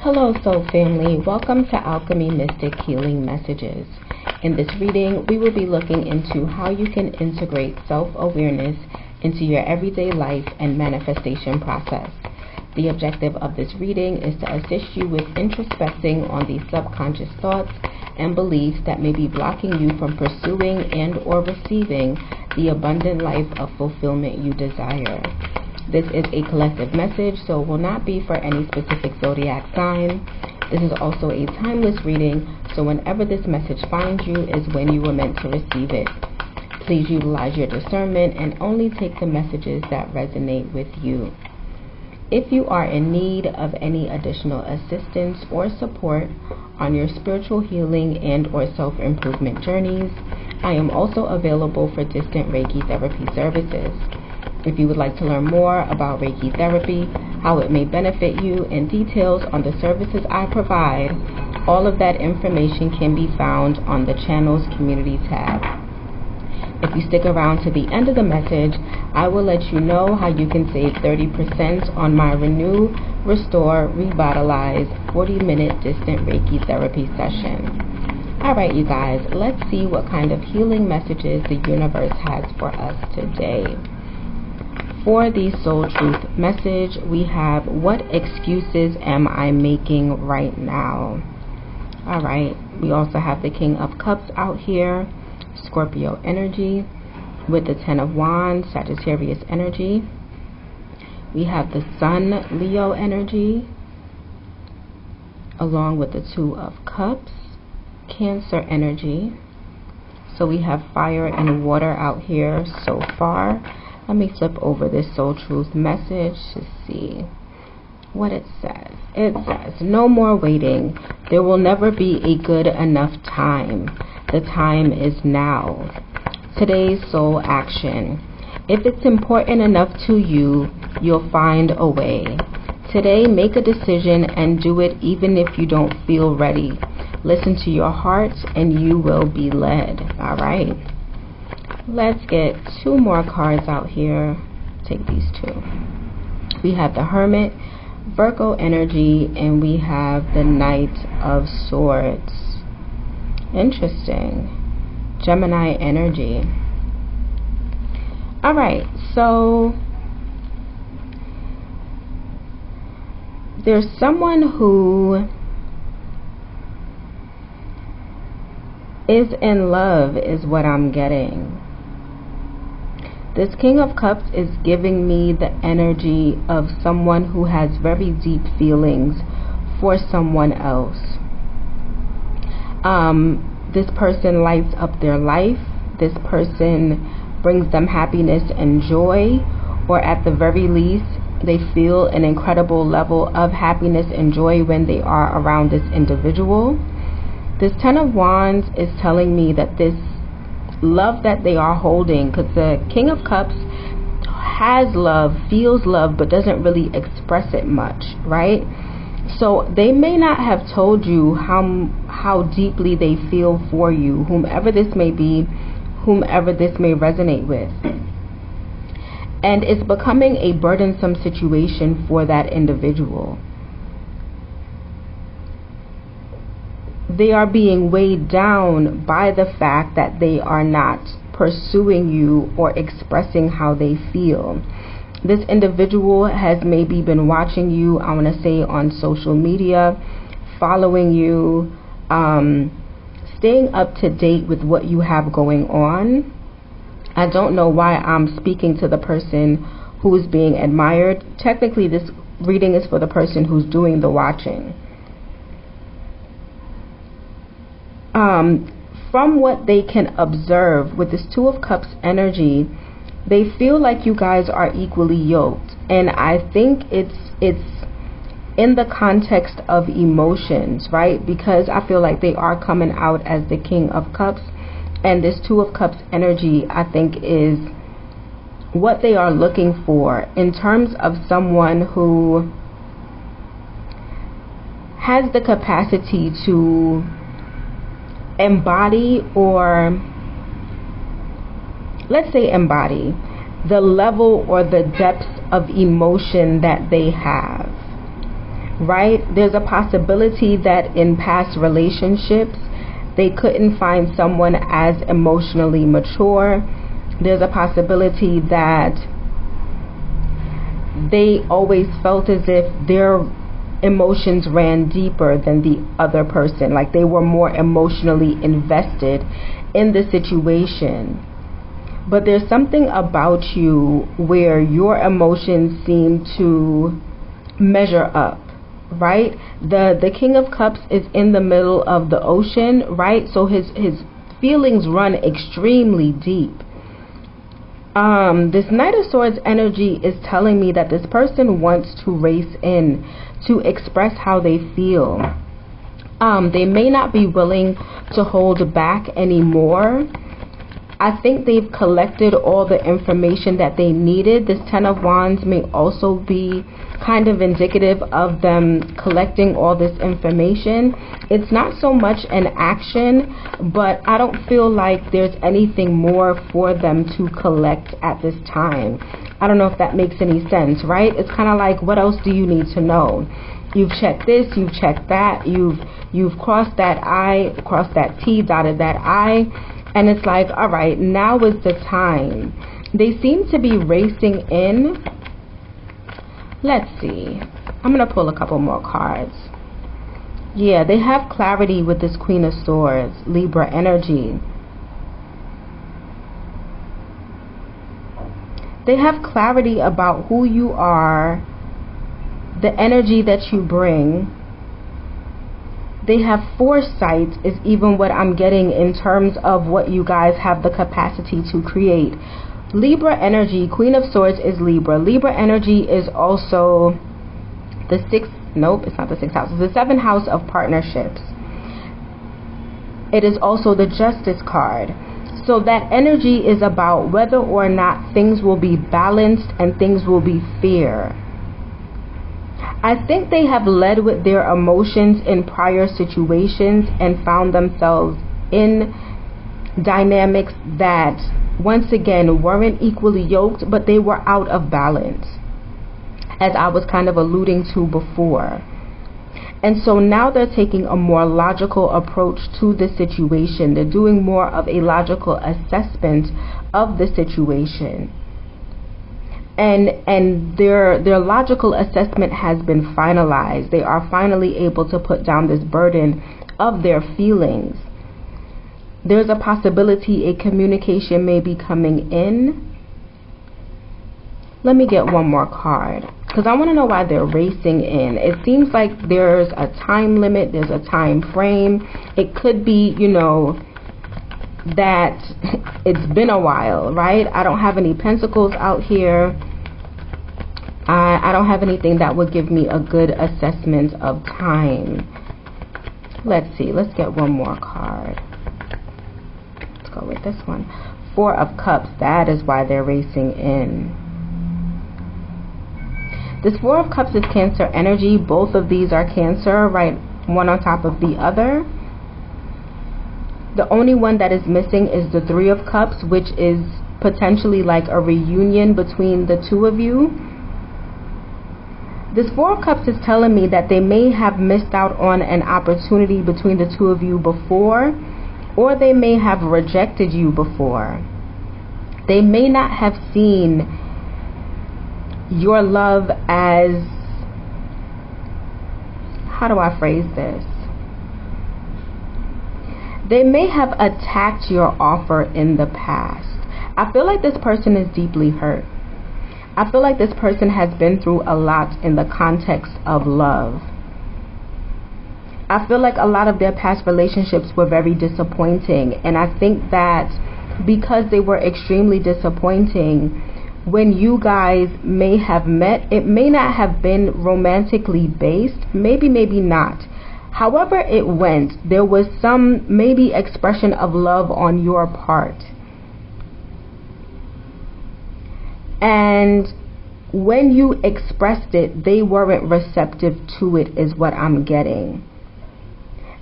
Hello Soul Family, welcome to Alchemy Mystic Healing Messages. In this reading, we will be looking into how you can integrate self-awareness into your everyday life and manifestation process. The objective of this reading is to assist you with introspecting on the subconscious thoughts and beliefs that may be blocking you from pursuing and or receiving the abundant life of fulfillment you desire. This is a collective message, so it will not be for any specific zodiac sign. This is also a timeless reading, so whenever this message finds you is when you were meant to receive it. Please utilize your discernment and only take the messages that resonate with you. If you are in need of any additional assistance or support on your spiritual healing and or self-improvement journeys, I am also available for distant Reiki Therapy services. If you would like to learn more about Reiki Therapy, how it may benefit you, and details on the services I provide, all of that information can be found on the channel's community tab. If you stick around to the end of the message, I will let you know how you can save 30% on my Renew, Restore, Revitalize 40-minute distant Reiki therapy session. Alright you guys, let's see what kind of healing messages the universe has for us today. For the Soul Truth message, we have, what excuses am I making right now? Alright, we also have the King of Cups out here, Scorpio energy, with the Ten of Wands, Sagittarius energy. We have the Sun, Leo energy, along with the Two of Cups, Cancer energy. So we have fire and water out here so far. Let me flip over this Soul Truth message to see what it says. It says, no more waiting. There will never be a good enough time. The time is now. Today's soul action. If it's important enough to you, you'll find a way. Today, make a decision and do it even if you don't feel ready. Listen to your heart and you will be led. All right. Let's get two more cards out here. Take these two. We have the Hermit, Virgo energy, and we have the Knight of Swords. Interesting. Gemini energy. Alright, so there's someone who is in love is what I'm getting. This King of Cups is giving me the energy of someone who has very deep feelings for someone else. This person lights up their life. This person brings them happiness and joy, or at the very least, they feel an incredible level of happiness and joy when they are around this individual. This Ten of Wands is telling me that this love that they are holding, because the King of Cups has love, feels love, but doesn't really express it much, right? So they may not have told you how deeply they feel for you, whomever this may be, whomever this may resonate with. And it's becoming a burdensome situation for that individual. They are being weighed down by the fact that they are not pursuing you or expressing how they feel. This individual has maybe been watching you, I want to say, on social media, following you, staying up to date with what you have going on. I don't know why I'm speaking to the person who is being admired. Technically, this reading is for the person who's doing the watching. From what they can observe with this Two of Cups energy, they feel like you guys are equally yoked, and I think it's in the context of emotions, right? Because I feel like they are coming out as the King of Cups, and this Two of Cups energy, I think, is what they are looking for in terms of someone who has the capacity to embody, or let's say embody, the level or the depths of emotion that they have. right? There's a possibility that in past relationships, they couldn't find someone as emotionally mature. There's a possibility that they always felt as if their emotions ran deeper than the other person, like they were more emotionally invested in the situation. But there's something about you where your emotions seem to measure up, right? The King of Cups is in the middle of the ocean, right? So his feelings run extremely deep. This Knight of Swords energy is telling me that this person wants to race in to express how they feel. They may not be willing to hold back anymore. I think they've collected all the information that they needed. This Ten of Wands may also be kind of indicative of them collecting all this information. It's not so much an action, but I don't feel like there's anything more for them to collect at this time. I don't know if that makes any sense, right? It's kind of like, what else do you need to know? You've checked this, you've checked that, you've crossed that I, crossed that T, dotted that I, and it's like, all right, now is the time. They seem to be racing in. Let's see. I'm going to pull a couple more cards. Yeah, they have clarity with this Queen of Swords, Libra energy. They have clarity about who you are, the energy that you bring. They have foresight is even what I'm getting in terms of what you guys have the capacity to create. Libra energy, Queen of Swords is Libra. Libra energy is also the sixth, nope, it's not the sixth house. It's the seventh house of partnerships. It is also the Justice card. So that energy is about whether or not things will be balanced and things will be fair. I think they have led with their emotions in prior situations and found themselves in dynamics that, once again, weren't equally yoked, but they were out of balance, as I was kind of alluding to before. And so now they're taking a more logical approach to the situation. They're doing more of a logical assessment of the situation. And their logical assessment has been finalized. They are finally able to put down this burden of their feelings. There's a possibility a communication may be coming in. Let me get one more card, because I want to know why they're racing in. It seems like there's a time limit, there's a time frame. It could be, you know, that it's been a while, right? I don't have any pentacles out here. I don't have anything that would give me a good assessment of time. Let's see. Let's get one more card. Let's go with this one. Four of Cups. That is why they're racing in. This Four of Cups is Cancer energy. Both of these are Cancer, right? One on top of the other. The only one that is missing is the Three of Cups, which is potentially like a reunion between the two of you. This Four of Cups is telling me that they may have missed out on an opportunity between the two of you before, or they may have rejected you before. They may not have seen your love as, how do I phrase this? They may have attacked your offer in the past. I feel like this person is deeply hurt. I feel like this person has been through a lot in the context of love. I feel like a lot of their past relationships were very disappointing. And I think that because they were extremely disappointing, when you guys may have met, it may not have been romantically based. Maybe not. However it went, there was some maybe expression of love on your part. And when you expressed it, they weren't receptive to it, is what I'm getting.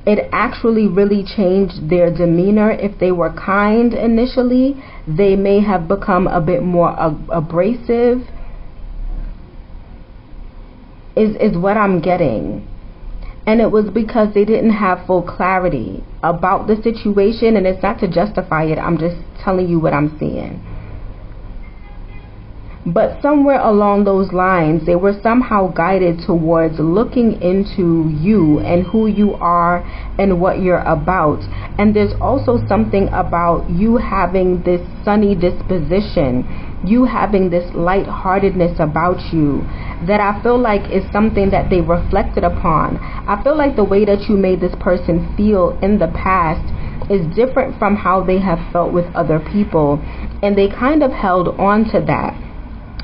It actually really changed their demeanor. If they were kind initially, they may have become a bit more abrasive. is what I'm getting. And it was because they didn't have full clarity about the situation, and it's not to justify it, I'm just telling you what I'm seeing. But somewhere along those lines, they were somehow guided towards looking into you and who you are and what you're about. And there's also something about you having this sunny disposition, you having this lightheartedness about you, that I feel like is something that they reflected upon. I feel like the way that you made this person feel in the past is different from how they have felt with other people, and they kind of held on to that.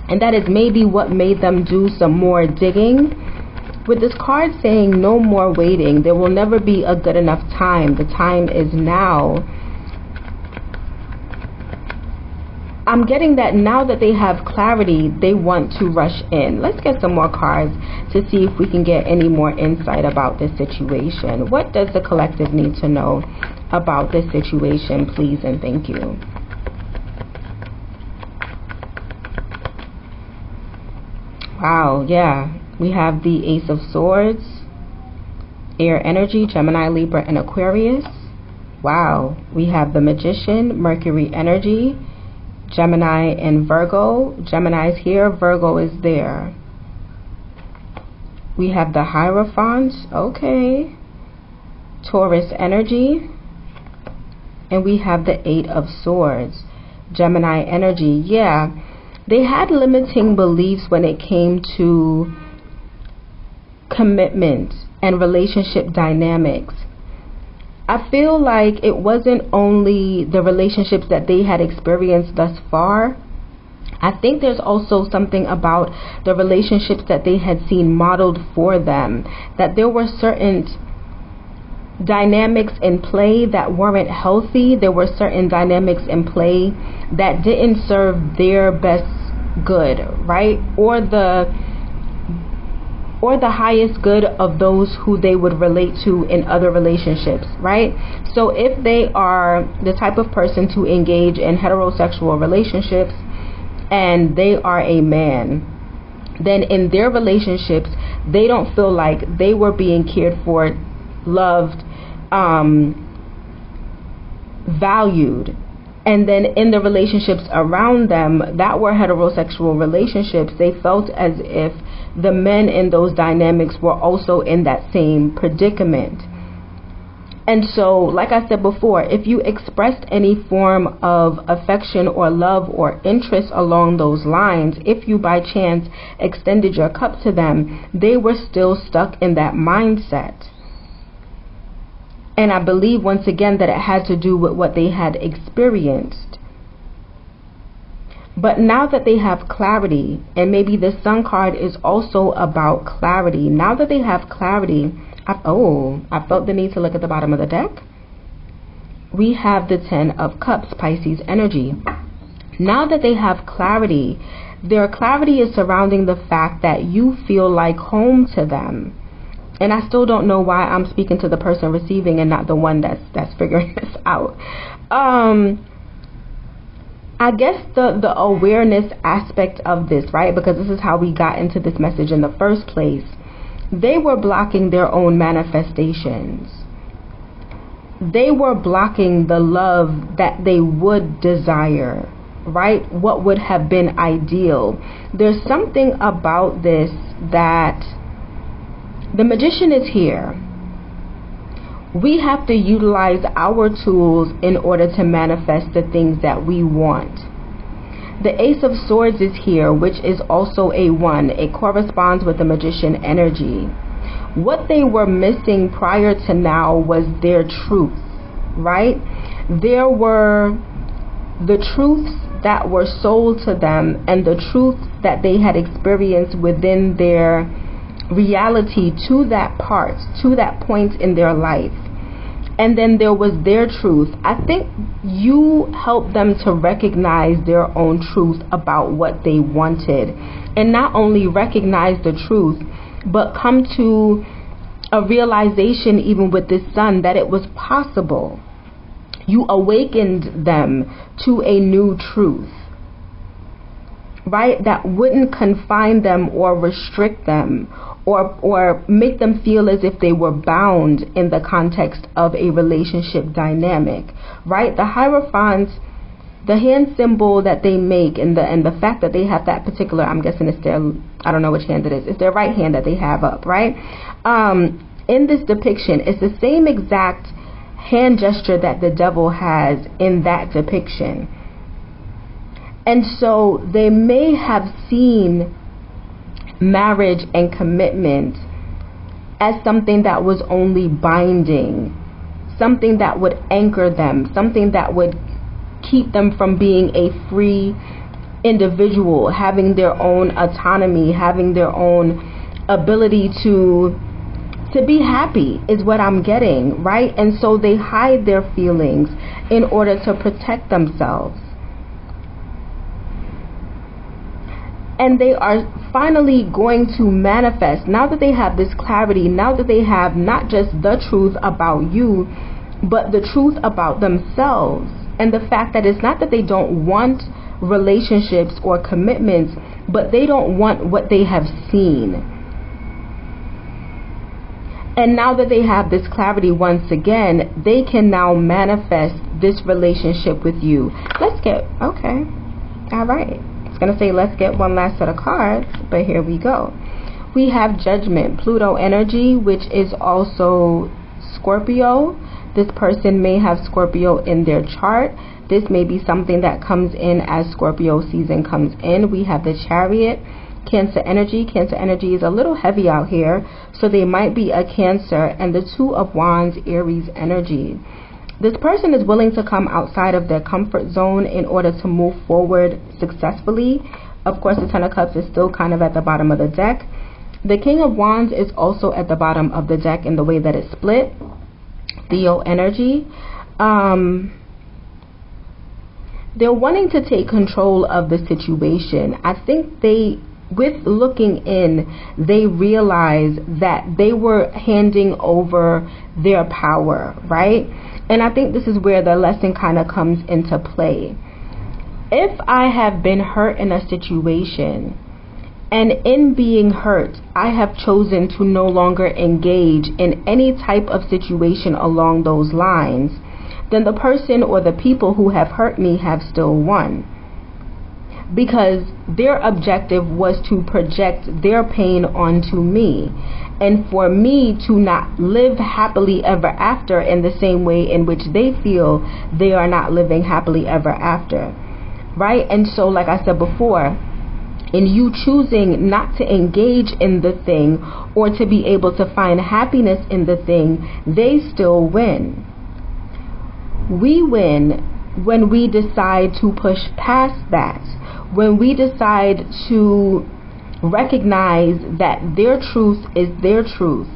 And that is maybe what made them do some more digging. With this card saying no more waiting, there will never be a good enough time. The time is now. I'm getting that now that they have clarity, they want to rush in. Let's get some more cards to see if we can get any more insight about this situation. What does the collective need to know about this situation, please and thank you? Wow, yeah. We have the Ace of Swords, air energy, Gemini, Libra, and Aquarius. Wow. We have the Magician, Mercury energy, Gemini and Virgo. Gemini's here, Virgo is there. We have the Hierophant, okay. Taurus energy. And we have the Eight of Swords, Gemini energy. Yeah. They had limiting beliefs when it came to commitment and relationship dynamics. I feel like it wasn't only the relationships that they had experienced thus far. I think there's also something about the relationships that they had seen modeled for them, that there were certain dynamics in play that weren't healthy. There were certain dynamics in play that didn't serve their best good, right? Or the highest good of those who they would relate to in other relationships, right? So if they are the type of person to engage in heterosexual relationships and they are a man, then in their relationships they don't feel like they were being cared for, loved, valued. And then in the relationships around them that were heterosexual relationships, they felt as if the men in those dynamics were also in that same predicament. And so, like I said before, if you expressed any form of affection or love or interest along those lines, if you by chance extended your cup to them, they were still stuck in that mindset. And I believe, once again, that it had to do with what they had experienced. But now that they have clarity, and maybe the Sun card is also about clarity. Now that they have clarity, I felt the need to look at the bottom of the deck. We have the Ten of Cups, Pisces energy. Now that they have clarity, their clarity is surrounding the fact that you feel like home to them. And I still don't know why I'm speaking to the person receiving and not the one that's figuring this out. I guess the awareness aspect of this, right? Because this is how we got into this message in the first place. They were blocking their own manifestations. They were blocking the love that they would desire, right? What would have been ideal. There's something about this that the Magician is here. We have to utilize our tools in order to manifest the things that we want. The Ace of Swords is here, which is also a 1. It corresponds with the Magician energy. What they were missing prior to now was their truth, right? There were the truths that were sold to them and the truths that they had experienced within their reality to that point in their life. And then there was their truth. I think you helped them to recognize their own truth about what they wanted, and not only recognize the truth, but come to a realization, even with this Sun, that it was possible. You awakened them to a new truth, right? That wouldn't confine them or restrict them or make them feel as if they were bound in the context of a relationship dynamic, right? The Hierophants, the hand symbol that they make, and the fact that they have that particular, I'm guessing it's their, I don't know which hand it is, it's their right hand that they have up, right? In this depiction, it's the same exact hand gesture that the devil has in that depiction. And so they may have seen marriage and commitment as something that was only binding, something that would anchor them, something that would keep them from being a free individual, having their own autonomy, having their own ability to be happy, is what I'm getting, right? And so they hide their feelings in order to protect themselves. And they are finally going to manifest, now that they have this clarity, now that they have not just the truth about you, but the truth about themselves. And the fact that it's not that they don't want relationships or commitments, but they don't want what they have seen. And now that they have this clarity once again, they can now manifest this relationship with you. Let's get, okay, all right. Going to say let's get one last set of cards, but here we go. We have Judgment, Pluto energy, which is also Scorpio. This person may have Scorpio in their chart. This may be something that comes in as Scorpio season comes in. We have the Chariot, Cancer energy. Cancer energy is a little heavy out here, so they might be a Cancer. And the Two of Wands, Aries energy. This person is willing to come outside of their comfort zone in order to move forward successfully. Of course, the Ten of Cups is still kind of at the bottom of the deck. The King of Wands is also at the bottom of the deck in the way that it's split. Leo energy. They're wanting to take control of the situation. I think with looking in, they realize that they were handing over their power, right? And I think this is where the lesson kind of comes into play. If I have been hurt in a situation, and in being hurt, I have chosen to no longer engage in any type of situation along those lines, then the person or the people who have hurt me have still won. Because their objective was to project their pain onto me, and for me to not live happily ever after in the same way in which they feel they are not living happily ever after, right? And so, like I said before, in you choosing not to engage in the thing or to be able to find happiness in the thing, they still win. We win when we decide to push past that, when we decide to recognize that their truth is their truth,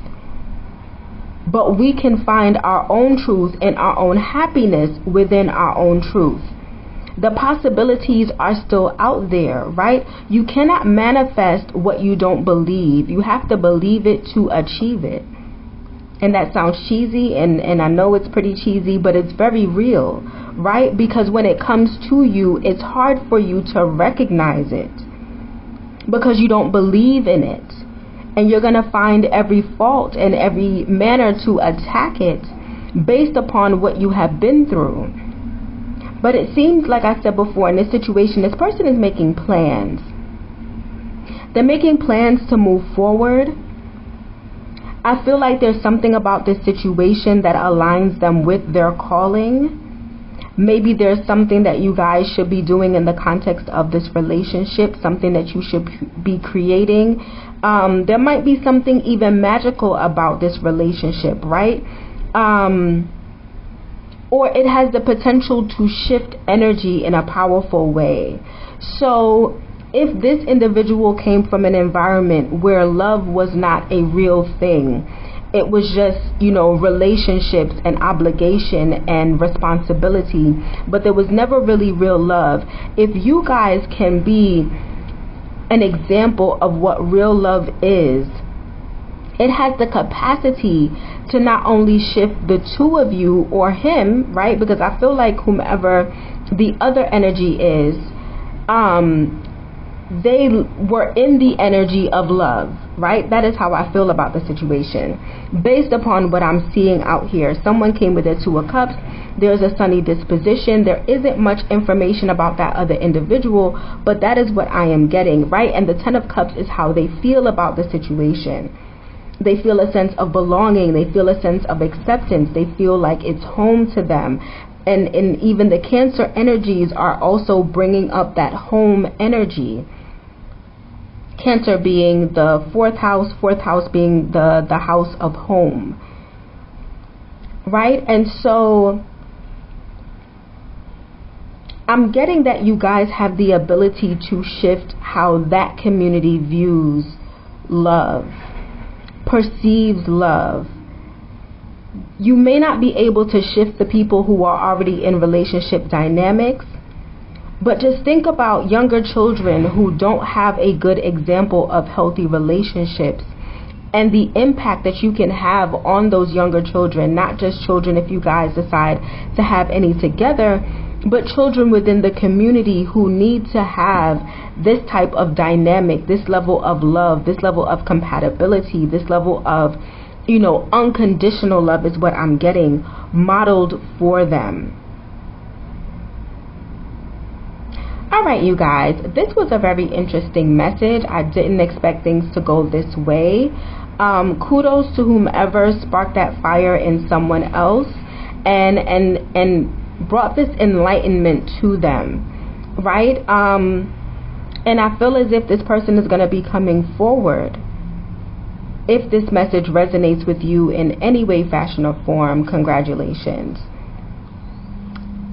but we can find our own truth and our own happiness within our own truth. The possibilities are still out there, right? You cannot manifest what you don't believe. You have to believe it to achieve it. And that sounds cheesy, and I know it's pretty cheesy, but it's very real, right? Because when it comes to you, it's hard for you to recognize it because you don't believe in it. And you're going to find every fault and every manner to attack it based upon what you have been through. But it seems, like I said before, in this situation, this person is making plans. They're making plans to move forward. I feel like there's something about this situation that aligns them with their calling. Maybe there's something that you guys should be doing in the context of this relationship, something that you should be creating. There might be something even magical about this relationship, right? Or it has the potential to shift energy in a powerful way. So if this individual came from an environment where love was not a real thing, it was just, relationships and obligation and responsibility, but there was never really real love. If you guys can be an example of what real love is, it has the capacity to not only shift the two of you or him, right? Because I feel like whomever the other energy is, they were in the energy of love, right? That is how I feel about the situation. Based upon what I'm seeing out here, someone came with a Two of Cups. There's a sunny disposition. There isn't much information about that other individual, but that is what I am getting, right? And the Ten of Cups is how they feel about the situation. They feel a sense of belonging. They feel a sense of acceptance. They feel like it's home to them. And even the Cancer energies are also bringing up that home energy. Cancer being the fourth house being the house of home, right? And so I'm getting that you guys have the ability to shift how that community views love, perceives love. You may not be able to shift the people who are already in relationship dynamics, but just think about younger children who don't have a good example of healthy relationships and the impact that you can have on those younger children, not just children if you guys decide to have any together, but children within the community who need to have this type of dynamic, this level of love, this level of compatibility, this level of, unconditional love is what I'm getting modeled for them. All right, you guys, this was a very interesting message. I didn't expect things to go this way. Kudos to whomever sparked that fire in someone else and brought this enlightenment to them, right? And I feel as if this person is going to be coming forward. If this message resonates with you in any way, fashion, or form, congratulations.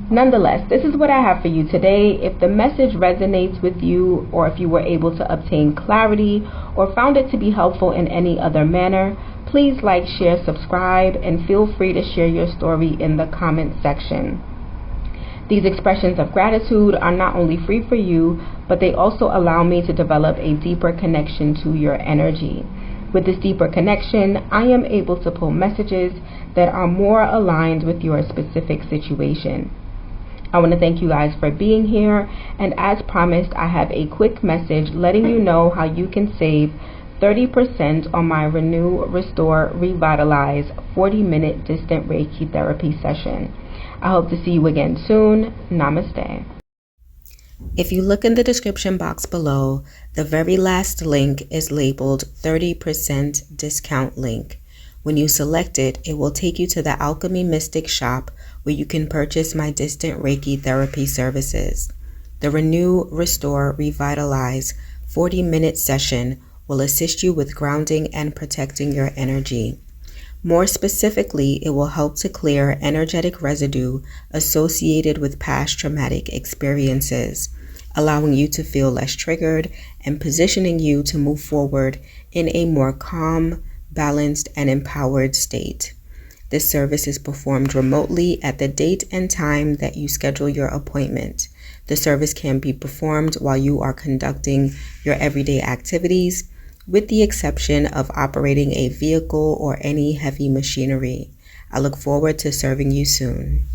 Nonetheless, this is what I have for you today. If the message resonates with you, or if you were able to obtain clarity or found it to be helpful in any other manner, please like, share, subscribe, and feel free to share your story in the comment section. These expressions of gratitude are not only free for you, but they also allow me to develop a deeper connection to your energy. With this deeper connection, I am able to pull messages that are more aligned with your specific situation. I want to thank you guys for being here, and as promised, I have a quick message letting you know how you can save 30% on my Renew, Restore, Revitalize 40-minute distant Reiki therapy session. I hope to see you again soon. Namaste. If you look in the description box below, the very last link is labeled 30% discount link. When you select it, it will take you to the Alchemy Mystic shop where you can purchase my distant Reiki therapy services. The Renew, Restore, Revitalize 40-minute session will assist you with grounding and protecting your energy. More specifically, it will help to clear energetic residue associated with past traumatic experiences, allowing you to feel less triggered and positioning you to move forward in a more calm, balanced, and empowered state. This service is performed remotely at the date and time that you schedule your appointment. The service can be performed while you are conducting your everyday activities, with the exception of operating a vehicle or any heavy machinery. I look forward to serving you soon.